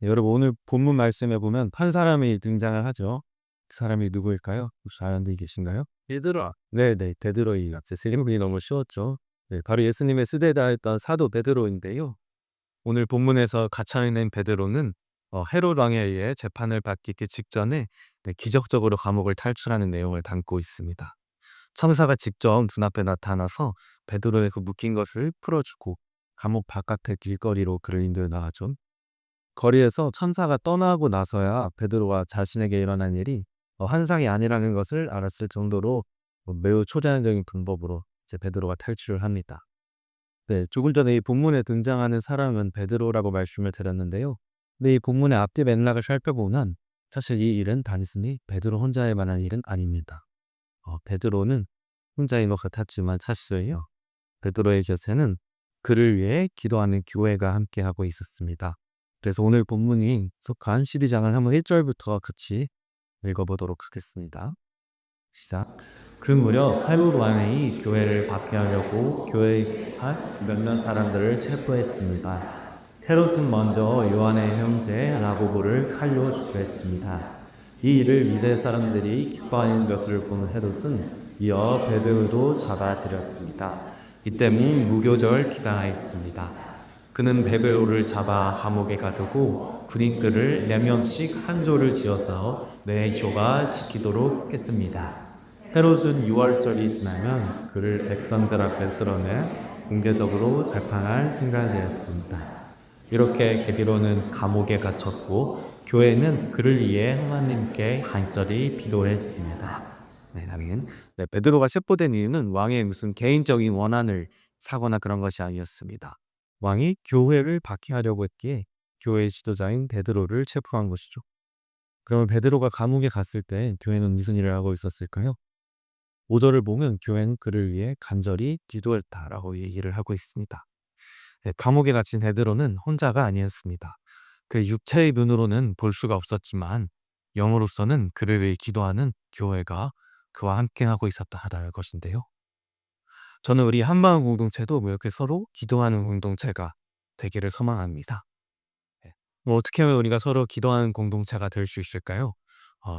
네, 여러분 오늘 본문 말씀에 보면 한 사람이 등장을 하죠. 그 사람이 누구일까요? 혹시 아는 분 계신가요? 얘들아, 네네. 베드로입니다. 제 질문이 너무 쉬웠죠. 네, 바로 예수님의 수대다했던 사도 베드로인데요. 오늘 본문에서 갇혀있는 베드로는 헤롯 왕에 의해 재판을 받기 직전에 기적적으로 감옥을 탈출하는 내용을 담고 있습니다. 천사가 직접 눈앞에 나타나서 베드로의 그 묶인 것을 풀어주고 감옥 바깥의 길거리로 그를 인도해 나가죠. 거리에서 천사가 떠나고 나서야 베드로가 자신에게 일어난 일이 환상이 아니라는 것을 알았을 정도로 매우 초자연적인 방법으로 이제 베드로가 탈출을 합니다. 네, 조금 전에 이 본문에 등장하는 사람은 베드로라고 말씀을 드렸는데요. 근데 이 본문의 앞뒤 맥락을 살펴보면 사실 이 일은 단순히 베드로 혼자에 관한 일은 아닙니다. 베드로는 혼자인 것 같았지만 사실은요. 베드로의 곁에는 그를 위해 기도하는 교회가 함께하고 있었습니다. 그래서 오늘 본문이 속한 12장을 한번 1절부터 같이 읽어보도록 하겠습니다. 시작. 그 무렵 헤롯 왕이 교회를 박해하려고 교회의 몇몇 사람들을 체포했습니다. 헤롯은 먼저 요한의 형제 라고보를 칼로 죽였습니다. 이 일을 미대 사람들이 기뻐하는 것을 본 헤롯은 이어 베드로도 잡아들였습니다. 이때문 무교절 기다하였습니다. 그는 베드로를 잡아 감옥에 가두고 군인들을 4명씩 한 조를 지어서 네 조가 지키도록 했습니다. 헤롯은 6월절이 지나면 그를 백성들 앞에 끌어내 공개적으로 재판할 생각이었습니다. 이렇게 베드로는 감옥에 갇혔고 교회는 그를 위해 하나님께 간절히 기도했습니다. 네, 아멘. 네, 베드로가 체포된 이유는 왕의 무슨 개인적인 원한을 사거나 그런 것이 아니었습니다. 왕이 교회를 박해하려고 했기에 교회의 지도자인 베드로를 체포한 것이죠. 그러면 베드로가 감옥에 갔을 때 교회는 무슨 일을 하고 있었을까요? 5절을 보면 교회는 그를 위해 간절히 기도했다라고 얘기를 하고 있습니다. 네, 감옥에 갇힌 베드로는 혼자가 아니었습니다. 그 육체의 눈으로는 볼 수가 없었지만 영으로서는 그를 위해 기도하는 교회가 그와 함께하고 있었다 하라는 것인데요. 저는 우리 한마음 공동체도 뭐 이렇게 서로 기도하는 공동체가 되기를 소망합니다. 네. 어떻게 하면 우리가 서로 기도하는 공동체가 될 수 있을까요?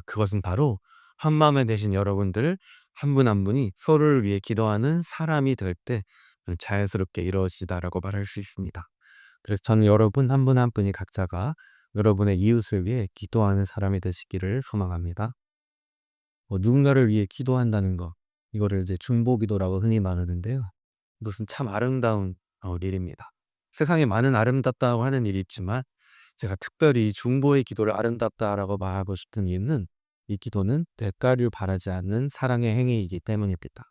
그것은 바로 한마음에 되신 여러분들 한 분 한 분이 서로를 위해 기도하는 사람이 될 때 자연스럽게 이루어지다라고 말할 수 있습니다. 그래서 저는 여러분 한 분 한 분이 각자가 여러분의 이웃을 위해 기도하는 사람이 되시기를 소망합니다. 누군가를 위해 기도한다는 거, 이거를 이제 중보기도라고 흔히 말하는데요. 이것은 참 아름다운 일입니다. 세상에 많은 아름답다고 하는 일이 있지만 제가 특별히 중보의 기도를 아름답다라고 말하고 싶은 이유는 이 기도는 대가를 바라지 않는 사랑의 행위이기 때문입니다.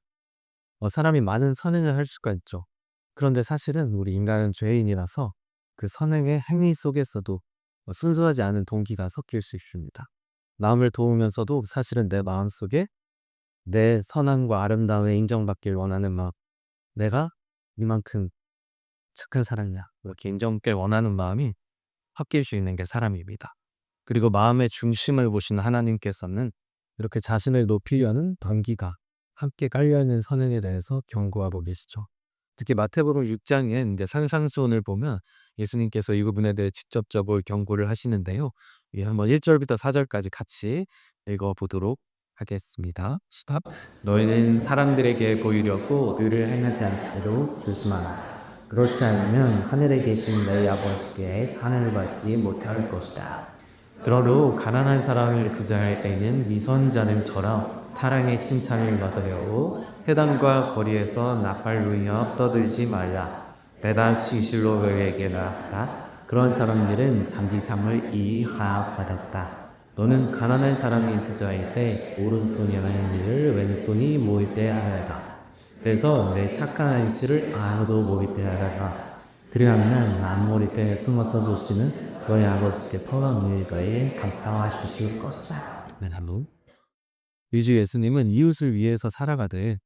사람이 많은 선행을 할 수가 있죠. 그런데 사실은 우리 인간은 죄인이라서 그 선행의 행위 속에서도 순수하지 않은 동기가 섞일 수 있습니다. 남을 도우면서도 사실은 내 마음속에 내 선함과 아름다움에 인정받길 원하는 마음, 내가 이만큼 착한 사람이야, 이렇게 인정받길 원하는 마음이 섞일 수 있는 게 사람입니다. 그리고 마음의 중심을 보시는 하나님께서는 이렇게 자신을 높이려는 동기가 함께 깔려있는 선행에 대해서 경고하고 계시죠. 특히 마태복음 6장에 이제 산상수훈을 보면 예수님께서 이 부분에 대해 직접적으로 경고를 하시는데요. 이 한번 1절부터 4절까지 같이 읽어보도록 하겠습니다. 시작. 너희는 사람들에게 보이려고 늘을 행하지 않도록 조심하라. 그렇지 않으면 하늘에 계신 너희 아버지께 상을 받지 못할 것이다. 그러므로 가난한 사람을 구제할 때는 미선자는처럼 사랑의 칭찬을 받으려고 회당과 거리에서 나팔 누이며 떠들지 말라. 배단 시실로 너희에게 나았다. 그런 사람들은 잔디삼을 이하받았다. 너는 가난한 사람이 부자일 때 오른손이 하는 일을 왼손이 모일 때 하라라. 그래서 내 착한 행실을 아무도 모일 때 하라라. 그리하면 만물이 때에 숨어서 보시는 너희 아버지께 퍼붓는 너희 감당하실 것이다. 아멘. 위주 예수님은 이웃을 위해서 살아가되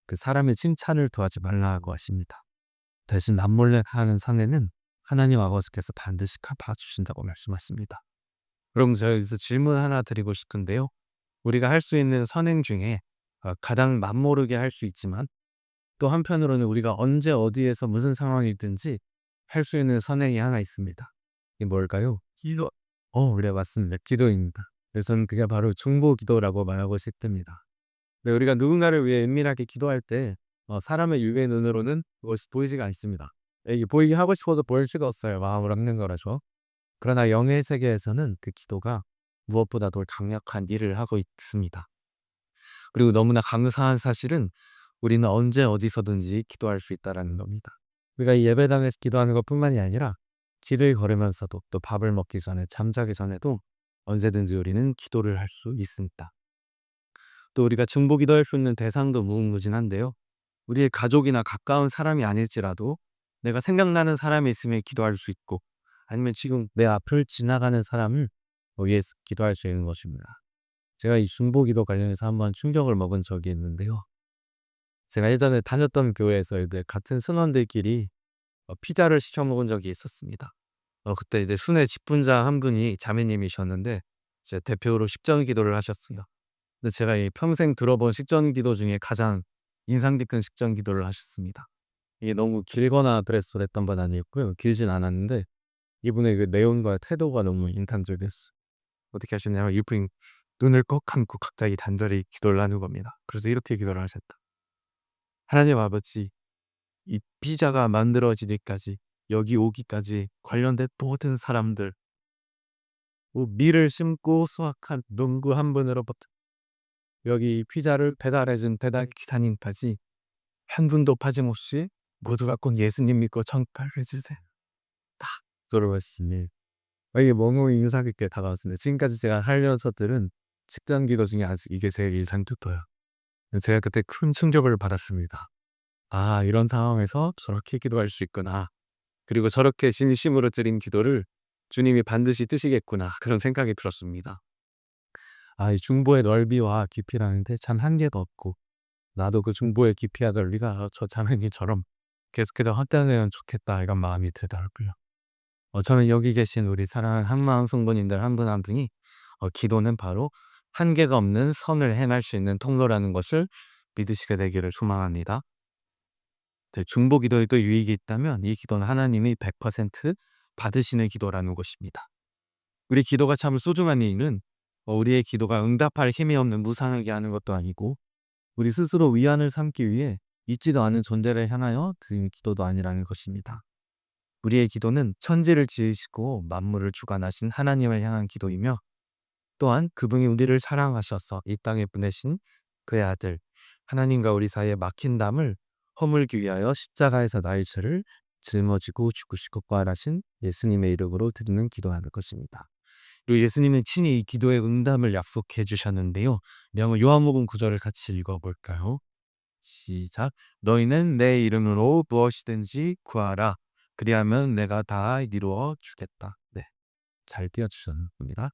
그 사람의 칭찬을 도하지 말라고 하십니다. 대신 남몰래 하는 선에는 하나님 아버지께서 반드시 갚아주신다고 말씀하십니다. 그럼 제가 여기서 질문 하나 드리고 싶은데요. 우리가 할 수 있는 선행 중에 가장 맘모르게 할 수 있지만 또 한편으로는 우리가 언제 어디에서 무슨 상황이든지 할 수 있는 선행이 하나 있습니다. 이게 뭘까요? 기도. 그래 맞습니다. 기도입니다. 그래서 저는 그게 바로 중보 기도라고 말하고 싶습니다. 네, 우리가 누군가를 위해 은밀하게 기도할 때 사람의 육의 눈으로는 그것이 보이지가 않습니다. 이게 보이게 하고 싶어도 보일 수가 없어요. 마음을 닦는 거라서. 그러나 영의 세계에서는 그 기도가 무엇보다도 강력한 일을 하고 있습니다. 그리고 너무나 감사한 사실은 우리는 언제 어디서든지 기도할 수 있다라는 겁니다. 우리가 이 예배당에서 기도하는 것뿐만이 아니라 길을 걸으면서도 또 밥을 먹기 전에 잠자기 전에도 언제든지 우리는 기도를 할 수 있습니다. 또 우리가 중보 기도할 수 있는 대상도 무궁무진한데요. 우리의 가족이나 가까운 사람이 아닐지라도 내가 생각나는 사람이 있으면 기도할 수 있고 아니면 지금 내 앞을 지나가는 사람을 위해서 기도할 수 있는 것입니다. 제가 이 중보 기도 관련해서 한번 충격을 먹은 적이 있는데요. 제가 예전에 다녔던 교회에서 이제 같은 순원들끼리 피자를 시켜 먹은 적이 있었습니다. 그때 이제 순회 집분자 한 분이 자매님이셨는데 제 대표로 십전 기도를 하셨어요. 근데 제가 이 평생 들어본 식전 기도 중에 가장 인상 깊은 식전 기도를 하셨습니다. 이게 너무 길거나 그랬던 건 아니었고요. 길진 않았는데 이분의 그 내용과 태도가 너무 인상적이었어요. 어떻게 하셨냐면 이분이 눈을 꼭 감고 갑자기 단절히 기도를 하는 겁니다. 그래서 이렇게 기도를 하셨다. 하나님 아버지, 이 피자가 만들어지기까지 여기 오기까지 관련된 모든 사람들, 밀을 심고 수확한 농부 한 분으로부터 여기 피자를 배달해준 배달 기사님까지 한 분도 빠짐없이 모두가 꼭 예수님 믿고 청가해 주세요. 딱 들어봤으니 이게 너무 인상 깊게 다가왔습니다. 지금까지 제가 하려는 것들은 직전 기도 중에 아직 이게 제일 인상 깊어요. 제가 그때 큰 충격을 받았습니다. 아, 이런 상황에서 저렇게 기도할 수 있구나. 그리고 저렇게 진심으로 드린 기도를 주님이 반드시 뜨시겠구나. 그런 생각이 들었습니다. 이 중보의 넓이와 깊이라는 데 참 한계도 없고 나도 그 중보의 깊이와 넓이가 저 자매님처럼 계속해서 확장되면 좋겠다 이런 마음이 들더라고요. 저는 여기 계신 우리 사랑하는 한마음 성도님들 한 분 한 분이 기도는 바로 한계가 없는 선을 행할 수 있는 통로라는 것을 믿으시게 되기를 소망합니다. 네, 중보 기도에도 유익이 있다면 이 기도는 하나님이 100% 받으시는 기도라는 것입니다. 우리 기도가 참 소중한 이유는 우리의 기도가 응답할 힘이 없는 무상하게 하는 것도 아니고 우리 스스로 위안을 삼기 위해 있지도 않은 존재를 향하여 드리는 기도도 아니라는 것입니다. 우리의 기도는 천지를 지으시고 만물을 주관하신 하나님을 향한 기도이며 또한 그분이 우리를 사랑하셔서 이 땅에 보내신 그의 아들 하나님과 우리 사이에 막힌 담을 허물기 위하여 십자가에서 나의 죄를 짊어지고 죽으시고 부활하신 예수님의 이름으로 드리는 기도하는 것입니다. 그리고 예수님은 친히 이 기도의 응답을 약속해 주셨는데요. 요한복음 9절을 같이 읽어볼까요? 시작. 너희는 내 이름으로 무엇이든지 구하라. 그리하면 내가 다 이루어 주겠다. 네, 잘 띄워주셨습니다.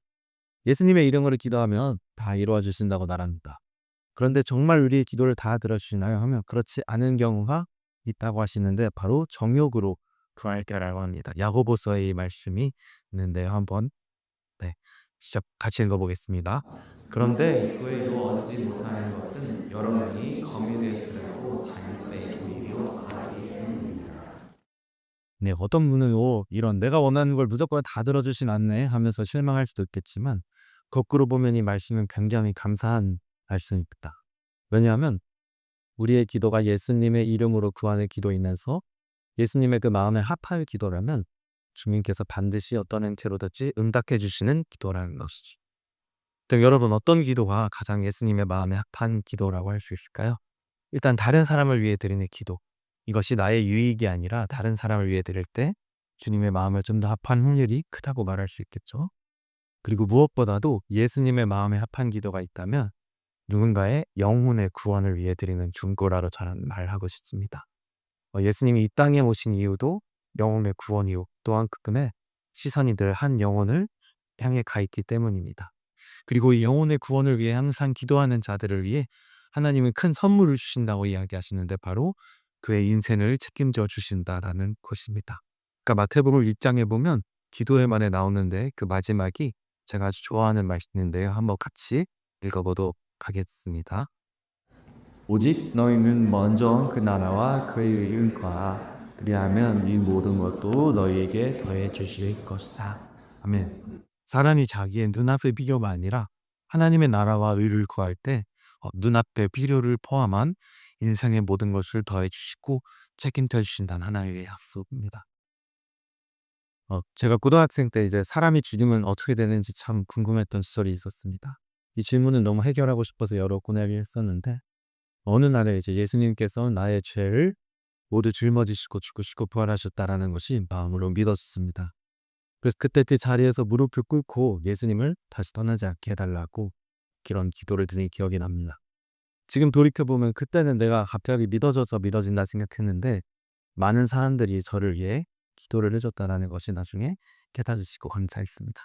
예수님의 이름으로 기도하면 다 이루어 주신다고 말합니다. 그런데 정말 우리의 기도를 다 들어주시나요? 하면 그렇지 않은 경우가 있다고 하시는데 바로 정욕으로 구할 때라고 합니다. 야고보서의 이 말씀이 있는데요. 한번 시작 같이 읽어보겠습니다. 그런데 교회로 얻지 못하는 것은 여러분이 검이 되었으라도 잘못된 도리로 하기 때문입니다. 네, 어떤 분은 이런 내가 원하는 걸 무조건 다 들어주진 않네 하면서 실망할 수도 있겠지만 거꾸로 보면 이 말씀은 굉장히 감사한 말씀입니다. 왜냐하면 우리의 기도가 예수님의 이름으로 구하는 기도이면서 예수님의 그 마음에 합할 기도라면 주님께서 반드시 어떤 형태로든지 응답해 주시는 기도라는 것이죠. 그럼 여러분 어떤 기도가 가장 예수님의 마음에 합한 기도라고 할 수 있을까요? 일단 다른 사람을 위해 드리는 기도. 이것이 나의 유익이 아니라 다른 사람을 위해 드릴 때 주님의 마음에 좀 더 합한 확률이 크다고 말할 수 있겠죠. 그리고 무엇보다도 예수님의 마음에 합한 기도가 있다면 누군가의 영혼의 구원을 위해 드리는 중고라로 저는 말하고 싶습니다. 예수님이 이 땅에 오신 이유도 영혼의 구원이요. 또한 그분의 시선이 늘 한 영혼을 향해 가 있기 때문입니다. 그리고 이 영혼의 구원을 위해 항상 기도하는 자들을 위해 하나님은 큰 선물을 주신다고 이야기하시는데 바로 그의 인생을 책임져 주신다라는 것입니다. 그러니까 마태복음 1장에 보면 기도회만에 나오는데 그 마지막이 제가 아주 좋아하는 말씀인데요. 한번 같이 읽어보도록 하겠습니다. 오직 너희는 먼저 그 나라와 그의 의를 구하라. 그리하면 이 모든 것도 너희에게 더해 주실 것이다. 아멘. 사람이 자기의 눈앞의 필요가 아니라 하나님의 나라와 의를 구할 때 눈앞의 필요를 포함한 인생의 모든 것을 더해 주시고 책임져 주신다는 하나님의 약속입니다. 제가 고등학생 때 이제 사람이 죽으면 어떻게 되는지 참 궁금했던 시절이 있었습니다. 이 질문은 너무 해결하고 싶어서 여러 고뇌를 했었는데 어느 날에 이제 예수님께서 나의 죄를 모두 짊어지시고 죽으시고 부활하셨다라는 것이 마음으로 믿었습니다. 그래서 그때 그 자리에서 무릎을 꿇고 예수님을 다시 떠나지 않게 해달라고 그런 기도를 드린 기억이 납니다. 지금 돌이켜보면 그때는 내가 갑자기 믿어져서 믿어진다 생각했는데 많은 사람들이 저를 위해 기도를 해줬다라는 것이 나중에 깨달으시고 감사했습니다.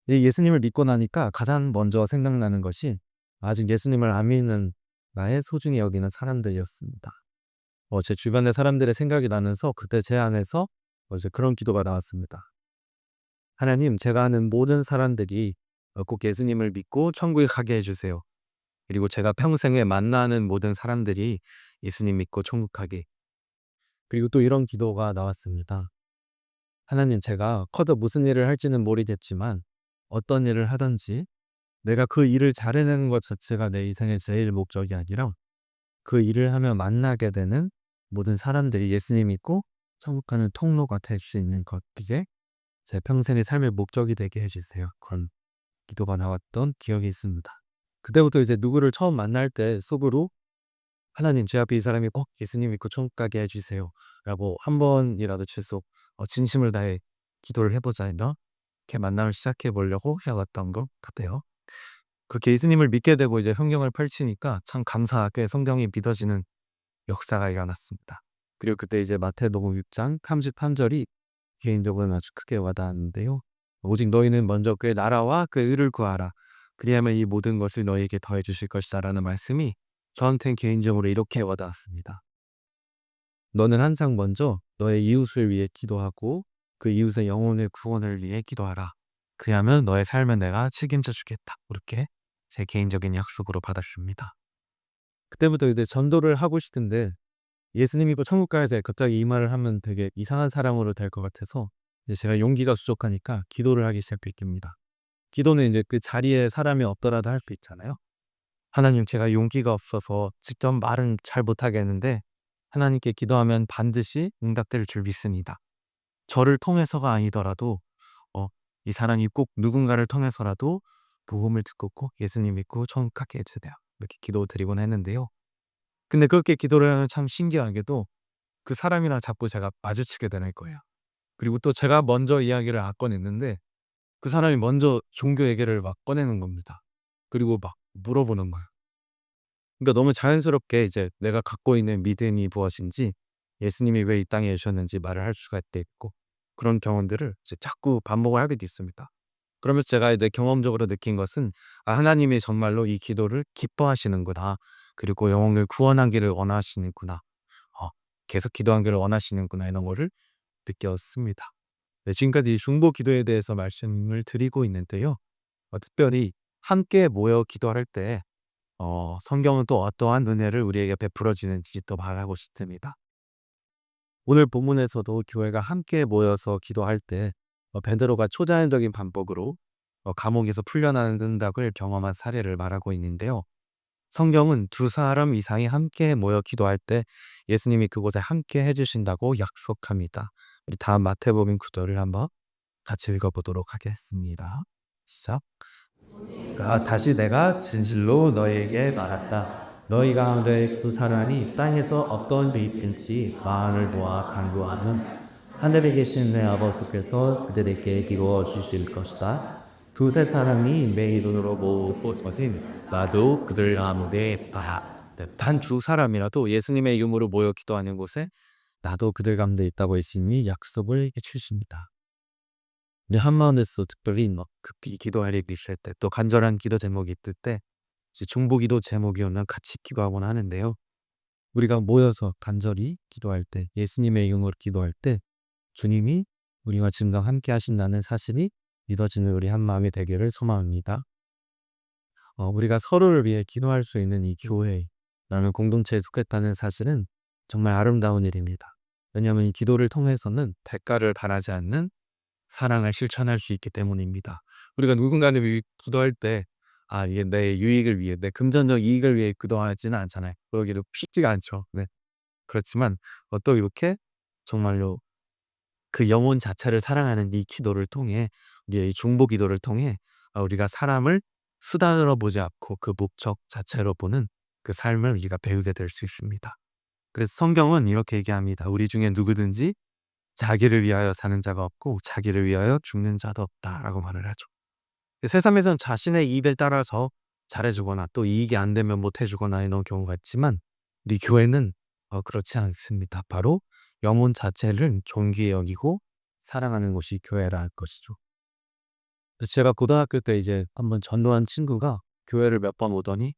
이 예수님을 믿고 나니까 가장 먼저 생각나는 것이 아직 예수님을 안 믿는 나의 소중히 여기는 사람들이었습니다. 제 주변의 사람들의 생각이 나면서 그때 제 안에서 이제 그런 기도가 나왔습니다. 하나님, 제가 아는 모든 사람들이 꼭 예수님을 믿고 천국에 가게 해주세요. 그리고 제가 평생에 만나는 모든 사람들이 예수님 믿고 천국 가게. 그리고 또 이런 기도가 나왔습니다. 하나님, 제가 커서 무슨 일을 할지는 모르겠지만 어떤 일을 하든지 내가 그 일을 잘해내는 것 자체가 내 인생의 제일 목적이 아니라 그 일을 하며 만나게 되는 모든 사람들이 예수님 믿고 천국 가는 통로가 될 수 있는 것, 그게 제 평생의 삶의 목적이 되게 해주세요. 그런 기도가 나왔던 기억이 있습니다. 그때부터 이제 누구를 처음 만날 때 속으로 하나님, 제 앞에 이 사람이 꼭 예수님 믿고 천국 가게 해주세요 라고 한 번이라도 최소 진심을 다해 기도를 해보자 이렇게 만남을 시작해 보려고 해왔던 것 같아요. 그렇게 예수님을 믿게 되고 이제 성경을 펼치니까 참 감사하게 성경이 믿어지는 역사가 일어났습니다. 그리고 그때 이제 마태복음 6장 33절이 개인적으로는 아주 크게 와닿았는데요. 오직 너희는 먼저 그의 나라와 그의 의를 구하라. 그리하면 이 모든 것을 너희에게 더해 주실 것이다 라는 말씀이 저한테는 개인적으로 이렇게 와닿았습니다. 너는 항상 먼저 너의 이웃을 위해 기도하고 그 이웃의 영혼의 구원을 위해 기도하라. 그리하면 너의 삶은 내가 책임져 주겠다. 이렇게 제 개인적인 약속으로 받았습니다. 그때부터 이제 전도를 하고 싶은데 예수님이 천국 가야 돼 갑자기 이 말을 하면 되게 이상한 사람으로 될 것 같아서 이제 제가 용기가 부족하니까 기도를 하기 시작했습니다. 기도는 이제 그 자리에 사람이 없더라도 할 수 있잖아요. 하나님, 제가 용기가 없어서 직접 말은 잘 못하겠는데 하나님께 기도하면 반드시 응답될 줄 믿습니다. 저를 통해서가 아니더라도 이 사람이 꼭 누군가를 통해서라도 복음을 듣고 꼭 예수님 믿고 천국 가게 해주세요. 이렇게 기도드리곤 했는데요. 근데 그렇게 기도를 하면 참 신기하게도 그 사람이랑 자꾸 제가 마주치게 되는 거예요. 그리고 또 제가 먼저 이야기를 안 꺼냈는데 그 사람이 먼저 종교 얘기를 막 꺼내는 겁니다. 그리고 막 물어보는 거예요. 그러니까 너무 자연스럽게 이제 내가 갖고 있는 믿음이 무엇인지 예수님이 왜 이 땅에 오셨는지 말을 할 수가 있고 그런 경험들을 이제 자꾸 반복을 하게 됐습니다. 그러면서 제가 이제 경험적으로 느낀 것은 하나님이 정말로 이 기도를 기뻐하시는구나. 그리고 영혼을 구원하기를 원하시는구나. 계속 기도하기를 원하시는구나 이런 거를 느꼈습니다. 네, 지금까지 이 중보 기도에 대해서 말씀을 드리고 있는데요. 특별히 함께 모여 기도할 때 성경은 또 어떠한 은혜를 우리에게 베풀어 주는지 또 말하고 싶습니다. 오늘 본문에서도 교회가 함께 모여서 기도할 때 베드로가 초자연적인 반복으로 감옥에서 풀려나는다고 경험한 사례를 말하고 있는데요. 성경은 두 사람 이상이 함께 모여 기도할 때 예수님이 그곳에 함께 해주신다고 약속합니다. 우리 다음 마태복음 구절을 한번 같이 읽어보도록 하겠습니다. 시작. 다시 내가 진실로 너희에게 말한다. 너희 가운데 두 사람이 땅에서 어떤 일이 있든지 마음을 모아 간구하면 하늘에 계신 내 아버지께서 그들에게 이루어 주실 것이다. 두세 사람이 매일 눈으로 보고 것은 나도 그들 가운데 있다. 단 두 사람이라도 예수님의 이름으로 모여 기도하는 곳에 나도 그들 가운데 있다고 예수님이 약속을 해주십니다. 우리 한마음에서 특별히 급히 기도할 일이 있을 때 또 간절한 기도 제목이 있을 때 이제 중보기도 제목이 오면 같이 기도하곤 하는데요. 우리가 모여서 간절히 기도할 때 예수님의 이름으로 기도할 때 주님이 우리와 증강 함께 하신다는 사실이 믿어지는 우리 한마음이 되기를 소망합니다. 우리가 서로를 위해 기도할 수 있는 이 교회라는 공동체에 속했다는 사실은 정말 아름다운 일입니다. 왜냐하면 이 기도를 통해서는 대가를 바라지 않는 사랑을 실천할 수 있기 때문입니다. 우리가 누군가를 위해 기도할 때 이게 내 유익을 위해 내 금전적 이익을 위해 기도하지는 않잖아요. 그러기도 쉽지가 않죠. 네. 그렇지만 또 이렇게 정말로 그 영혼 자체를 사랑하는 이 기도를 통해 우리의 이 중보 기도를 통해 우리가 사람을 수단으로 보지 않고 그 목적 자체로 보는 그 삶을 우리가 배우게 될 수 있습니다. 그래서 성경은 이렇게 얘기합니다. 우리 중에 누구든지 자기를 위하여 사는 자가 없고 자기를 위하여 죽는 자도 없다라고 말을 하죠. 세상에서는 자신의 이익을 따라서 잘해주거나 또 이익이 안 되면 못해주거나 이런 경우가 있지만 우리 교회는 그렇지 않습니다. 바로 영혼 자체를 존귀히 여기고 사랑하는 곳이 교회라 할 것이죠. 그래서 제가 고등학교 때 이제 한번 전도한 친구가 교회를 몇 번 오더니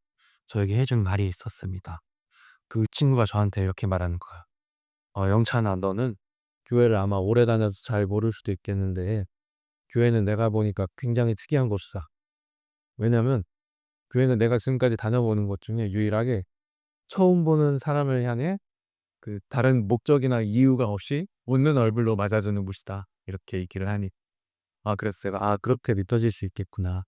저에게 해준 말이 있었습니다. 그 친구가 저한테 이렇게 말하는 거야. 영찬아, 너는 교회를 아마 오래 다녀서 잘 모를 수도 있겠는데 교회는 내가 보니까 굉장히 특이한 곳이다. 왜냐면 교회는 내가 지금까지 다녀보는 곳 중에 유일하게 처음 보는 사람을 향해 그 다른 목적이나 이유가 없이 웃는 얼굴로 맞아주는 곳이다. 이렇게 얘기를 하니 그래서 제가 그렇게 믿어질 수 있겠구나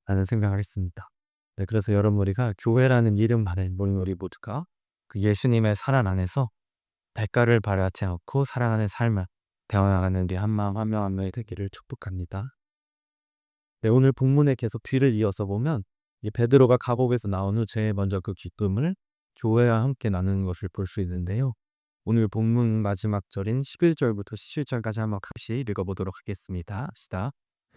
라는 생각을 했습니다. 네, 그래서 여러분 우리가 교회라는 이름 안에 우리 모두가 그 예수님의 사랑 안에서 대가를 바라지 않고 살아가는 삶을 배워나가는 우리 한 마음 한 명 한 명이 되기를 축복합니다. 네, 오늘 본문에 계속 뒤를 이어서 보면 이 베드로가 감옥에서 나온 후 제일 먼저 그 기쁨을 교회와 함께 나누는 것을 볼 수 있는데요. 오늘 본문 마지막 절인 11절부터 17절까지 한번 같이 읽어보도록 하겠습니다. 시작.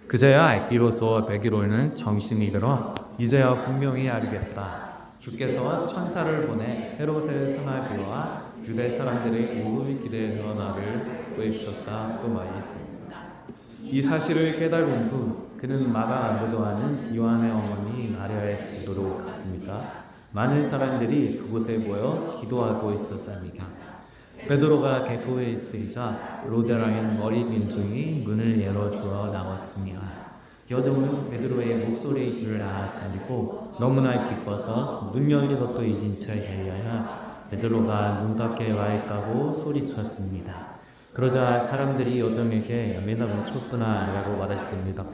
그제야 이로써 베드로는 정신이 들어 이제야 분명히 알겠다. 주께서 천사를 보내 헤롯의 승하비와 유대 사람들의 오를 기대하여 나를 구해주셨다 또 말했습니다. 이 사실을 깨달은 후 그는 마가 안부도하는 요한의 어머니 마리아의 집으로 갔습니다. 많은 사람들이 그곳에 모여 기도하고 있었습니다. 베드로가 객고에 있으자 로데라인 머리 빈중이 문을 열어주어 나왔습니다. 여종은 베드로의 목소리를 알아차리고 너무나 기뻐서 눈 열린 것도 잊은 채 달려야 베드로가 눈 깎게 와있다고 소리쳤습니다. 그러자 사람들이 여종에게 내가 멈췄구나 라고 말했습니다.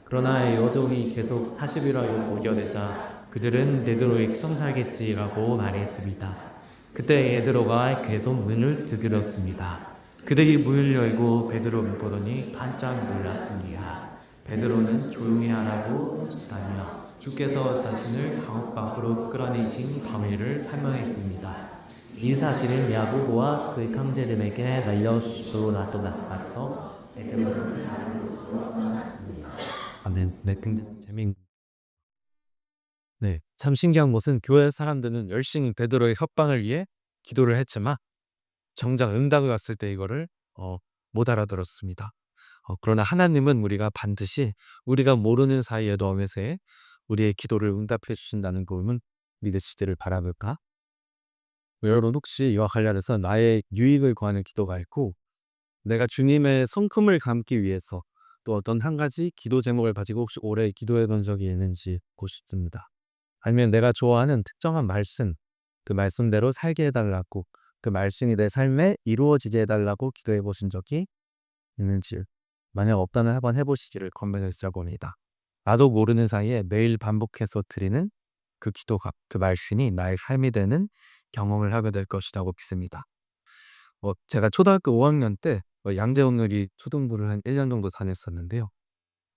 그러나 여종이 계속 40일을 오겨내자 그들은 베드로의 성살겠지라고 말했습니다. 그때 베드로가 계속 문을 두드렸습니다. 그들이 문을 열고 베드로를 보더니 반짝 놀랐습니다. 베드로는 조용히 하라고 했다며 주께서 자신을 감옥 밖으로 끌어내신 방위를 설명했습니다. 이 사실을 야고보와 그의 형제들에게 날려주고 나서 베드로는 야고보로 떠났습니다. 아멘. 네, 굉장히 재미있는. 네, 참 신기한 것은 교회 사람들은 열심히 베드로의 협방을 위해 기도를 했지만 정작 응답을 왔을 때 이거를 못 알아들었습니다. 그러나 하나님은 우리가 반드시 우리가 모르는 사이에도 어느새 우리의 기도를 응답해 주신다는 것을 믿으시기를 바라볼까? 여러분 혹시 이와 관련해서 나의 유익을 구하는 기도가 있고 내가 주님의 성품을 감기 위해서 또 어떤 한 가지 기도 제목을 가지고 혹시 오래 기도해 본 적이 있는지 보고 싶습니다. 아니면 내가 좋아하는 특정한 말씀, 그 말씀대로 살게 해달라고 그 말씀이 내 삶에 이루어지게 해달라고 기도해 보신 적이 있는지 만약 없다면 한번 해보시기를 권면해주자고 합니다. 나도 모르는 사이에 매일 반복해서 드리는 그 기도가 그 말씀이 나의 삶이 되는 경험을 하게 될 것이라고 믿습니다. 제가 초등학교 5학년 때 양재오늘이 초등부를 한 1년 정도 다녔었는데요.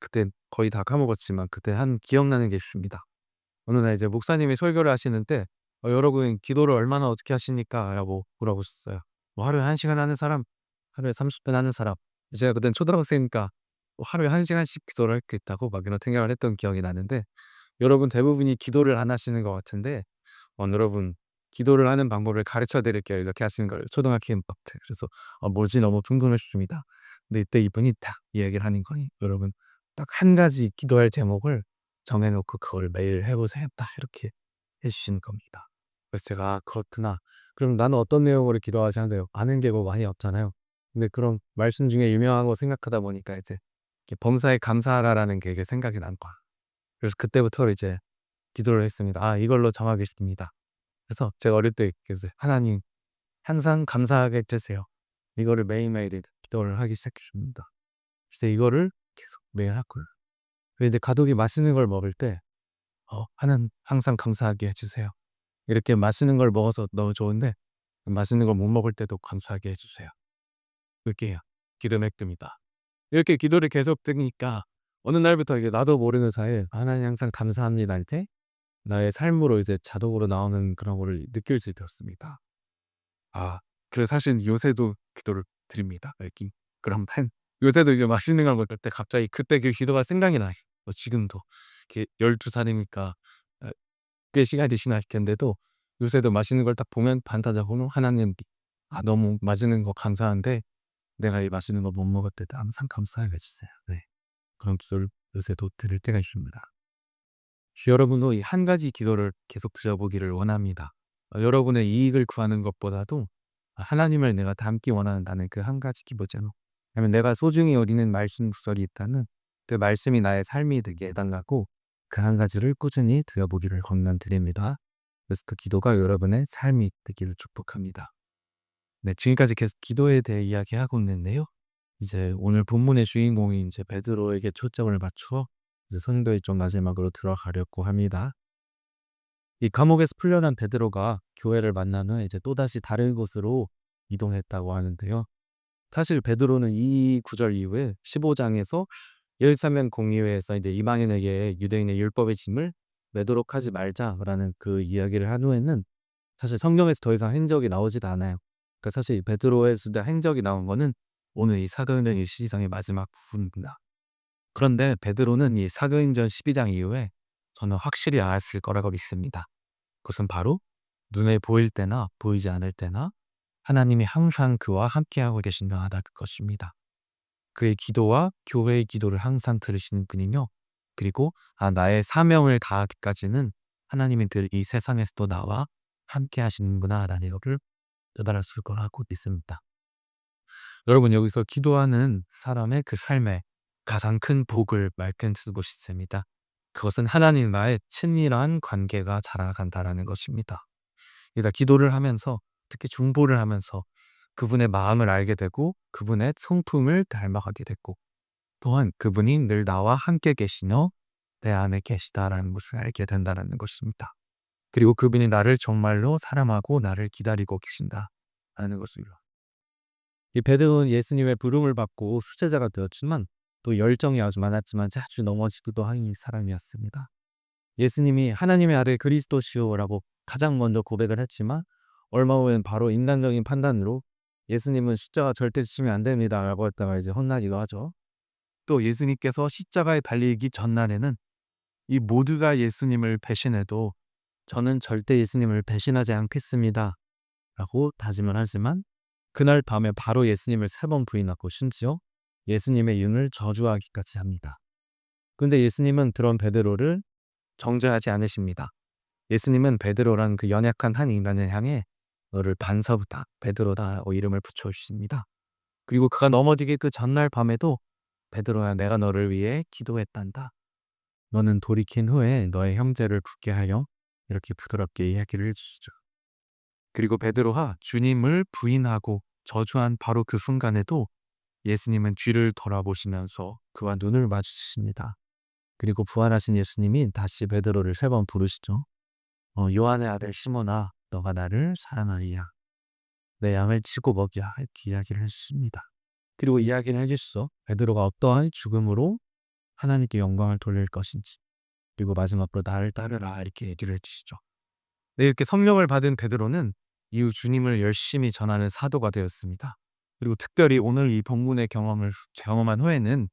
그때 거의 다 까먹었지만 그때 한 기억나는 게 있습니다. 어느 날 이제 목사님이 설교를 하시는데 여러분 기도를 얼마나 어떻게 하십니까? 라고 물어보셨어요. 뭐 하루에 1시간 하는 사람, 하루에 30분 하는 사람. 제가 그땐 초등학생이니까 하루에 1시간씩 기도를 할 수 있다고 막 이런 생각을 했던 기억이 나는데 여러분 대부분이 기도를 안 하시는 것 같은데 여러분 기도를 하는 방법을 가르쳐 드릴게요. 이렇게 하시는 걸 초등학생 때. 그래서 뭐지 너무 궁금했습니다. 근데 이때 이분이 딱 이야기를 하는 거니 여러분 딱 한 가지 기도할 제목을 정해놓고 그걸 매일 해보세요. 딱 이렇게 해주시는 겁니다. 그래서 제가 그렇구나. 그럼 나는 어떤 내용으로 기도하지 하는데요. 아는 게 뭐 많이 없잖아요. 근데 그런 말씀 중에 유명한 거 생각하다 보니까 이제 범사에 감사하라라는 게 이게 생각이 난 거야. 그래서 그때부터 이제 기도를 했습니다. 이걸로 정하겠습니다. 그래서 제가 어릴 때 하나님 항상 감사하게 해주세요. 이거를 매일매일 기도를 하기 시작했습니다. 그래서 이거를 계속 매일 하고요. 그리고 이제 가족이 맛있는 걸 먹을 때 하나님 항상 감사하게 해 주세요. 이렇게 맛있는 걸 먹어서 너무 좋은데 맛있는 걸 못 먹을 때도 감사하게 해 주세요. 그렇게 해요. 기도 맥듭니다. 이렇게 기도를 계속 드니까 어느 날부터 이게 나도 모르는 사이에 하나님 항상 감사합니다 할 때 나의 삶으로 이제 자동으로 나오는 그런 거를 느낄 수 있었습니다. 그래서 사실 요새도 기도를 드립니다. 이렇게 그럼 요새도 이게 맛있는 걸 먹을 때 갑자기 그때 그 기도가 생각이 나요. 지금도 이렇게 12 살이니까 꽤 시간이 지날 텐데도 요새도 맛있는 걸 딱 보면 반타작으로 하나님 너무 맛있는 거 감사한데 내가 이 맛있는 거 못 먹을 때도 항상 감사하게 해 주세요. 네. 그런 기도를 요새도 드릴 때가 있습니다. 여러분도 이 한 가지 기도를 계속 드려보기를 원합니다. 여러분의 이익을 구하는 것보다도 하나님을 내가 닮기 원한다는 그 한 가지 기도제로, 왜냐면 내가 소중히 여기는 말씀 구절이 있다는 그 말씀이 나의 삶이 되게 해달라고 그 한 가지를 꾸준히 드려보기를 권면드립니다. 그래서 그 기도가 여러분의 삶이 되기를 축복합니다. 네, 지금까지 계속 기도에 대해 이야기하고 있는데요. 이제 오늘 본문의 주인공이 이제 베드로에게 초점을 맞추어 이제 성도의 좀 마지막으로 들어가려고 합니다. 이 감옥에서 풀려난 베드로가 교회를 만난 후에 이제 또다시 다른 곳으로 이동했다고 하는데요. 사실 베드로는 이 구절 이후에 15장에서 예루살렘 공의회에서 이제 이방인에게 유대인의 율법의 짐을 매도록 하지 말자라는 그 이야기를 한 후에는 사실 성경에서 더 이상 행적이 나오지도 않아요. 그러니까 사실 베드로의 수다 행적이 나온 거는 오늘 이 사도행전 12장의 마지막 부분입니다. 그런데 베드로는 이 사도행전 12장 이후에 저는 확실히 알았을 거라고 믿습니다. 그것은 바로 눈에 보일 때나 보이지 않을 때나 하나님이 항상 그와 함께하고 계신다는 것입니다. 그의 기도와 교회의 기도를 항상 들으시는 분이며, 그리고 나의 사명을 다하기까지는 하나님이 늘 이 세상에서도 나와 함께 하시는구나 라는 것을 깨달았을 거라고 믿습니다. 여러분, 여기서 기도하는 사람의 그 삶에 가장 큰 복을 말씀드리고 싶습니다. 그것은 하나님과의 친밀한 관계가 자라간다라는 것입니다. 그러니까 기도를 하면서, 특히 중보를 하면서 그분의 마음을 알게 되고 그분의 성품을 닮아가게 됐고, 또한 그분이 늘 나와 함께 계시며 내 안에 계시다라는 것을 알게 된다는 것입니다. 그리고 그분이 나를 정말로 사랑하고 나를 기다리고 계신다라는 것을요. 이 베드로는 예수님의 부름을 받고 수제자가 되었지만 또 열정이 아주 많았지만 자주 넘어지기도 한 사람이었습니다. 예수님이 하나님의 아들 그리스도시오라고 가장 먼저 고백을 했지만 얼마 후엔 바로 인간적인 판단으로 예수님은 십자가 절대 지시면 안 됩니다 라고 했다가 이제 혼나기도 하죠. 또 예수님께서 십자가에 달리기 전날에는 이 모두가 예수님을 배신해도 저는 절대 예수님을 배신하지 않겠습니다 라고 다짐을 하지만 그날 밤에 바로 예수님을 3번 부인하고 심지어 예수님의 이름을 저주하기까지 합니다. 그런데 예수님은 그런 베드로를 정죄하지 않으십니다. 예수님은 베드로란 그 연약한 한 인간을 향해 너를 반서부다 베드로다 이름을 붙여주십니다. 그리고 그가 넘어지기 그 전날 밤에도 베드로야 내가 너를 위해 기도했단다. 너는 돌이킨 후에 너의 형제를 붙게 하여 이렇게 부드럽게 이야기를 해주시죠. 그리고 베드로가 주님을 부인하고 저주한 바로 그 순간에도 예수님은 뒤를 돌아보시면서 그와 눈을 마주치십니다. 그리고 부활하신 예수님이 다시 베드로를 3번 부르시죠. 요한의 아들 시몬아 너가 나를 사랑하느냐 내 양을 치고 먹이라 이렇게 이야기를 해주십니다. 그리고 이야기를 해주시죠. 베드로가 어떠한 죽음으로 하나님께 영광을 돌릴 것인지, 그리고 마지막으로 나를 따르라 이렇게 얘기를 해주시죠. 네, 이렇게 성령을 받은 베드로는 이후 주님을 열심히 전하는 사도가 되었습니다. 그리고 특별히 오늘 이 본문의 경험한 후에는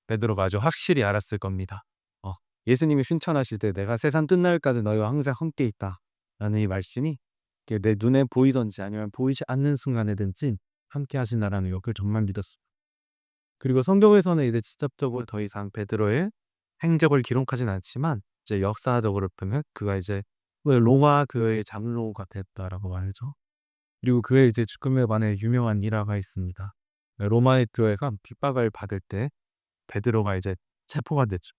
베드로가 아주 확실히 알았을 겁니다. 예수님이 춘천하실 때 내가 세상 끝날까지 너희와 항상 함께 있다 라는 이 말씀이 내 눈에 보이든지 아니면 보이지 않는 순간에든지 함께 하신다라는 것을 정말 믿었습니다. 그리고 성경에서는 이제 직접적으로 더 이상 베드로의 행적을 기록하진 않지만 이제 역사적으로 보면 그가 이제 로마 교회의 장로가 됐다라고 말하죠. 그리고 그의 이제 죽음에 관해 유명한 일화가 있습니다. 로마의 교회가 핍박을 받을 때 베드로가 이제 체포가 됐죠.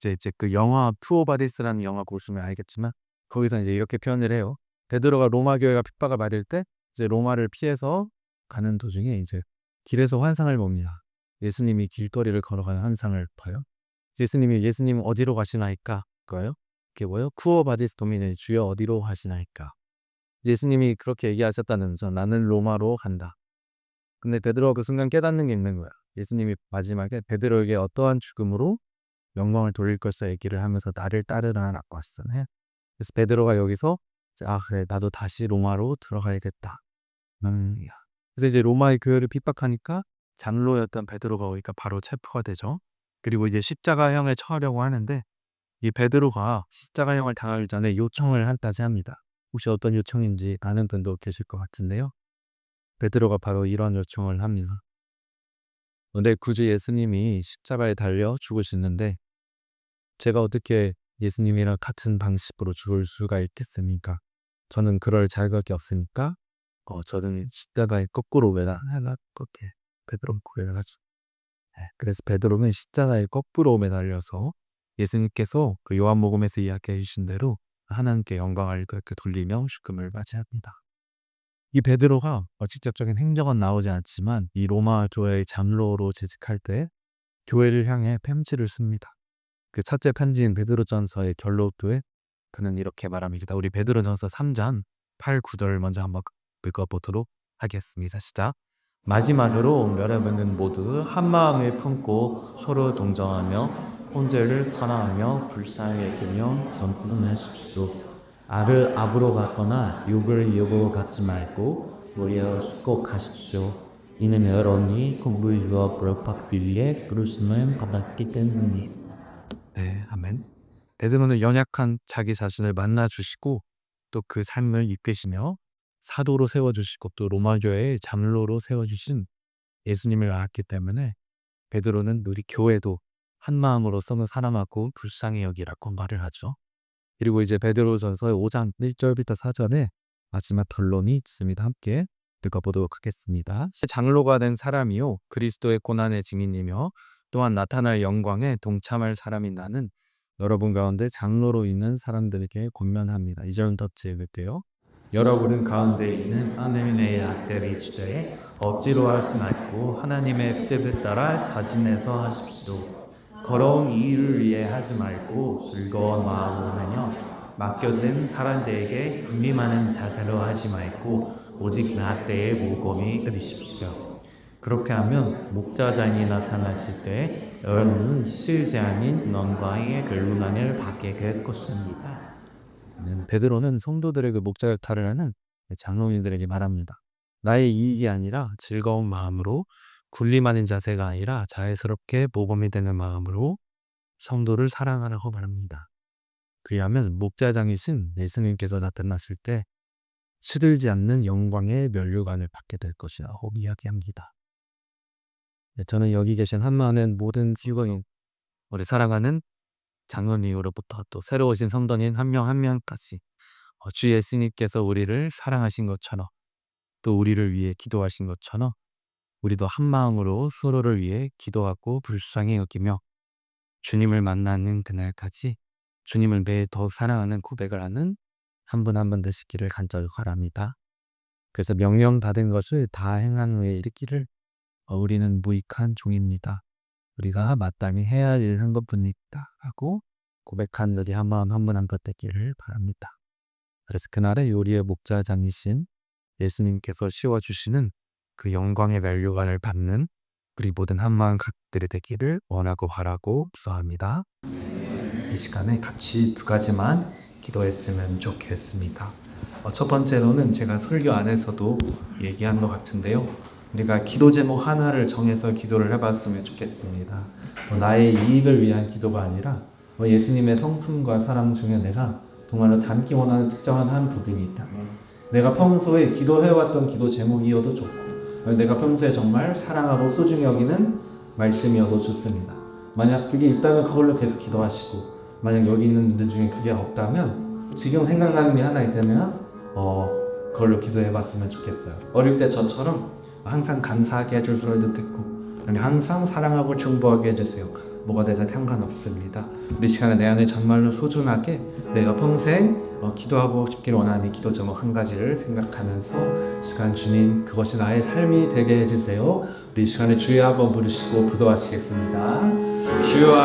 이제 그 영화 투오바디스라는 영화 보시면 알겠지만 거기서 이제 이렇게 표현을 해요. 베드로가 로마 교회가 핍박을 받을 때 이제 로마를 피해서 가는 도중에 이제 길에서 환상을 봅니다. 예수님이 길거리를 걸어가는 환상을 봐요. 예수님 어디로 가시나이까? 그거요? 그게 뭐예요? 쿠어 바디스 도미네, 주여 어디로 가시나이까? 예수님이 그렇게 얘기하셨다면서 나는 로마로 간다. 근데 베드로가 그 순간 깨닫는 게 있는 거야. 예수님이 마지막에 베드로에게 어떠한 죽음으로 영광을 돌릴 것을 얘기를 하면서 나를 따르라라고 하시잖아요. 그래서 베드로가 여기서 그래 나도 다시 로마로 들어가야겠다. 그래서 이제 로마의 교회를 핍박하니까 장로였던 베드로가 오니까 바로 체포가 되죠. 그리고 이제 십자가형을 처하려고 하는데 이 베드로가 십자가형을 당하기 전에 요청을 한다지 합니다. 혹시 어떤 요청인지 아는 분도 계실 것 같은데요. 베드로가 바로 이런 요청을 합니다. 근데 굳이 예수님이 십자가에 달려 죽으시는데 제가 어떻게 예수님이랑 같은 방식으로 죽을 수가 있겠습니까? 저는 그럴 자격이 없으니까 저는 십자가에 거꾸로 매달려 그렇게 베드로 고백을 하죠. 그래서 베드로는 십자가에 거꾸로 매달려서 예수님께서 그 요한복음에서 이야기해 주신 대로 하나님께 영광을 그렇게 돌리며 죽음을 맞이합니다. 이 베드로가 직접적인 행적은 나오지 않지만 이 로마 교회의 장로로 재직할 때 교회를 향해 편지를 씁니다. 그 첫째 편지인 베드로전서의 결론부에 그는 이렇게 말합니다. 우리 베드로전서 3장 8, 9절을 먼저 한번 읽어보도록 하겠습니다. 시작. 마지막으로 여러분은 모두 한 마음을 품고 서로 동정하며 혼죄를 사랑하며 불쌍히 여기며 겸손하십시오. 알을 압으로 갖거나 육을 육으로 갖지 말고 오히려 숙곡하십시오. 이는 여러분이 공부해 주어 부럽박 위에 그루심을 받았기 때문이. 네, 아멘. 베드로는 연약한 자기 자신을 만나주시고 또 그 삶을 이끄시며 사도로 세워주시고 또 로마교회의 장로로 세워주신 예수님을 알았기 때문에 베드로는 우리 교회도 한 마음으로 서로 사랑하고 불쌍히 여기라고 말을 하죠. 그리고 이제 베드로전서의 5장 1절부터 4절에 마지막 결론이 있습니다. 함께 읽어보도록 하겠습니다. 장로가 된 사람이요 그리스도의 고난의 증인이며 또한 나타날 영광에 동참할 사람이 나는 여러분 가운데 장로로 있는 사람들에게 권면합니다. 2절은 덧지 읽을게요. 여러분은 가운데 있는 하나님의 약대를 지되 억지로 할 수 말고 하나님의 뜻에 따라 자진해서 하십시오. 걸어온 이 일을 위해 하지 말고 즐거운 마음으로 하며 맡겨진 사람들에게 군림하는 자세로 하지 말고 오직 나 때의 모범이 되십시오. 그렇게 하면 목자장이 나타났을 때 여러분은 실제 아닌 영광의 결론을 받게 될 것입니다. 베드로는 성도들의 그 목자 역할을 하는 장로님들에게 말합니다. 나의 이익이 아니라 즐거운 마음으로 군림하는 자세가 아니라 자애스럽게 모범이 되는 마음으로 성도를 사랑하라고 말합니다. 그리하면 목자장이신 예수님께서 나타났을 때 시들지 않는 영광의 면류관을 받게 될 것이라고 이야기합니다. 저는 여기 계신 한마는 모든 직원인 우리 사랑하는 장로님으로부터 또 새로 오신 성도님 한 명 한 명까지 주 예수님께서 우리를 사랑하신 것처럼 또 우리를 위해 기도하신 것처럼 우리도 한 마음으로 서로를 위해 기도하고 불쌍히 여기며 주님을 만나는 그날까지 주님을 매일 더 사랑하는 고백을 하는 한 분 한 분 되시기를 간절히 바랍니다. 그래서 명령받은 것을 다 행한 후에 이르기를 우리는 무익한 종입니다. 우리가 마땅히 해야 할 일을 한 것뿐이다 하고 고백한 우리 한 마음 한 분 한 분 되기를 바랍니다. 그래서 그날의 우리의 목자장이신 예수님께서 씌워주시는 그 영광의 면류관을 받는 우리 모든 한 마음 각들이 되기를 원하고 바라고 기도합니다. 이 시간에 같이 두 가지만 기도했으면 좋겠습니다. 첫 번째로는 제가 설교 안에서도 얘기한 것 같은데요. 우리가 기도 제목 하나를 정해서 기도를 해봤으면 좋겠습니다. 나의 이익을 위한 기도가 아니라 예수님의 성품과 사랑 중에 내가 정말로 담기 원하는 특정한 한 부분이 있다면 내가 평소에 기도해왔던 기도 제목이어도 좋고 내가 평소에 정말 사랑하고 소중히 여기는 말씀이어도 좋습니다. 만약 그게 있다면 그걸로 계속 기도하시고 만약 여기 있는 분들 중에 그게 없다면 지금 생각나는 게 하나 있다면 그걸로 기도해봤으면 좋겠어요. 어릴 때 저처럼 항상 감사하게 해줄 소리도 듣고 항상 사랑하고 중보하게 해주세요. 뭐가 돼도 상관없습니다. 우리 시간에 내 안에 정말로 소중하게 내가 평생 기도하고 싶기를 원하는 기도 제목 한 가지를 생각하면서 시간 주님 그것이 나의 삶이 되게 해주세요. 우리 시간에 주여 한번 부르시고 기도하시겠습니다. 주여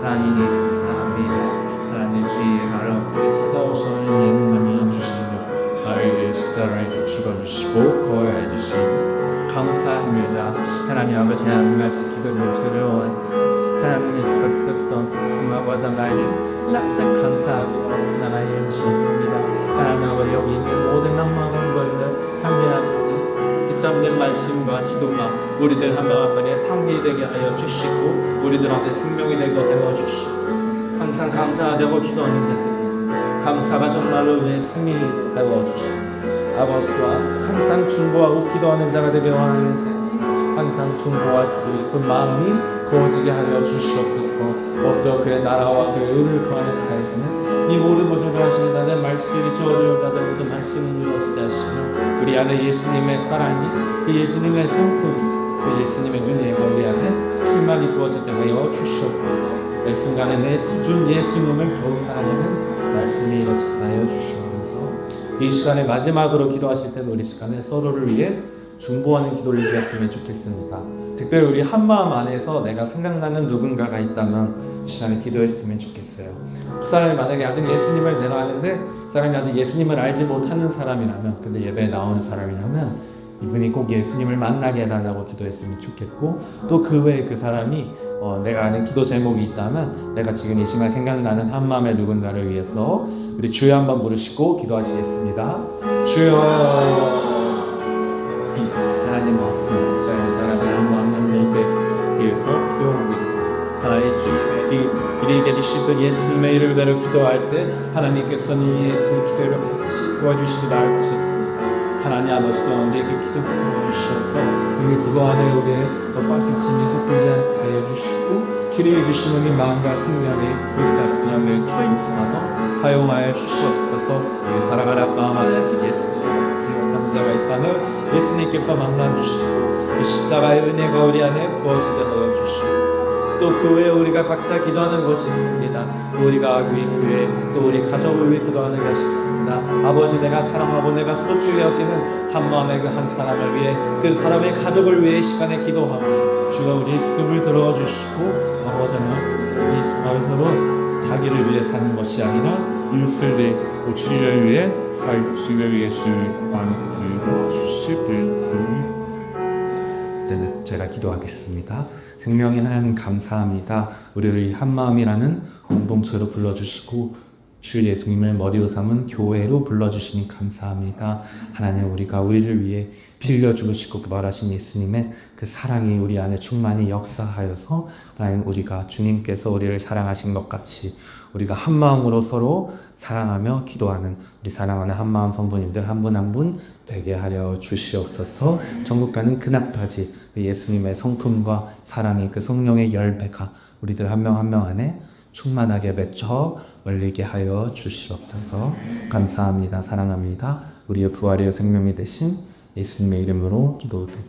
하나님 감사합니다. 하나님 주의 나를 앞에 찾아오셔서 예능하며 주시며 나를 위해 십자가에 죽어주시고 거하여 주시고 감사합니다. 하나님 아버지 하나님의 기도를 들어온 하나님의 뜻던 음악과장 나에게 항상 감사하고 나라의 영신입니다. 하나님 아버지 여기 있는 모든 한마음 걸들 한명한분 뜻잡는 말씀과 기도가 우리들 한명 한 번에 상리 되게 하여 주시고 우리들한테 생명이 되게 되어 주시고 항상 감사하자고 기도하는데 감사가 정말로 내 승리 되어 주시고 아버지와 항상 중보하고 기도하는 자가 되게 원하는 자 항상 중보할 수 그 마음이 거워지게 하여 주시옵소서. 먼저 그의 나라와 그의 의를 구하는 자에게는 이 모든 것을 더하신다는 말씀이 주어질 자들 모든 말씀을 이루어지게 하시며 우리 안에 예수님의 사랑이 그 예수님의 성품이 그 예수님의 은혜가 우리 안에 실만이 부어지게 하여 주시옵소서. 이 순간에 내 준 예수님을 더욱 사랑하는 말씀이 하여 주시옵소서. 이 시간에 마지막으로 기도하실 때는 우리 시간에 서로를 위해 중보하는 기도를 드렸으면 좋겠습니다. 특별히 우리 한마음 안에서 내가 생각나는 누군가가 있다면 시간에 기도했으면 좋겠어요. 그 사람이 만약에 아직 예수님을 내가 아는데 그 사람이 아직 예수님을 알지 못하는 사람이라면 근데 예배에 나오는 사람이라면 이분이 꼭 예수님을 만나게 해달라고 기도했으면 좋겠고 또 그 외에 그 사람이 내가 아는 기도 제목이 있다면 내가 지금 이 시간 생각나는 한마음의 누군가를 위해서 우리 주여 한번 부르시고 기도하시겠습니다. 주여 하나님 없습니다. 이 사람의 한마음을 내게 위해서 기도합니다. 하나님 주님의 이리게 주시던 예수님의 이름을 대로 기도할 때 하나님께서는 이 기도를 도와주시라 할지 하나님 아버지 우리에게 기도해 주시옵소서. 우리 기도 안에 우리의 빠지심이 섞이지 않게 하여 주시고 기도해 주시는 이 마음과 생명의 의담을 기도하도 사용하여 주시옵소서. 우리 사랑하는 아빠 하나님 예수 자가 있다면 예수님께서 만나주시고 그 십자가의 은혜가 우리 안에 부어지게 하여 주시고 또 그 외에 우리가 각자 기도하는 것입니다. 우리가 우리 교회 또 우리 가족을 위해 기도하는 것입니다. 아버지 내가 사랑하고 내가 소중히 여기는 한 마음의 그 한 사람을 위해 그 사람의 가족을 위해 시간에 기도하고 주가 우리의 기도를 들어주시고 아버지는 이 마음으로 자기를 위해 사는 것이 아니라 이웃을 위해 주를 위해 주를 위해 때는 제가 기도하겠습니다. 생명의 하나님 감사합니다. 우리를 한마음이라는 공동체로 불러주시고 주 예수님을 머리로 삼은 교회로 불러주시니 감사합니다. 하나님 우리가 우리를 위해 피 흘려 죽으시고 부활하신 예수님의 그 사랑이 우리 안에 충만히 역사하여서 하나님 우리가 주님께서 우리를 사랑하신 것 같이 우리가 한마음으로 서로 사랑하며 기도하는 우리 사랑하는 한마음 성도님들 한 분 한 분 되게 하려 주시옵소서. 천국 가는 그날까지 예수님의 성품과 사랑이 그 성령의 열배가 우리들 한 명 한 명 안에 충만하게 맺혀 열리게 하여 주시옵소서. 감사합니다. 사랑합니다. 우리의 부활의 생명이 되신 예수님의 이름으로 기도드립니다.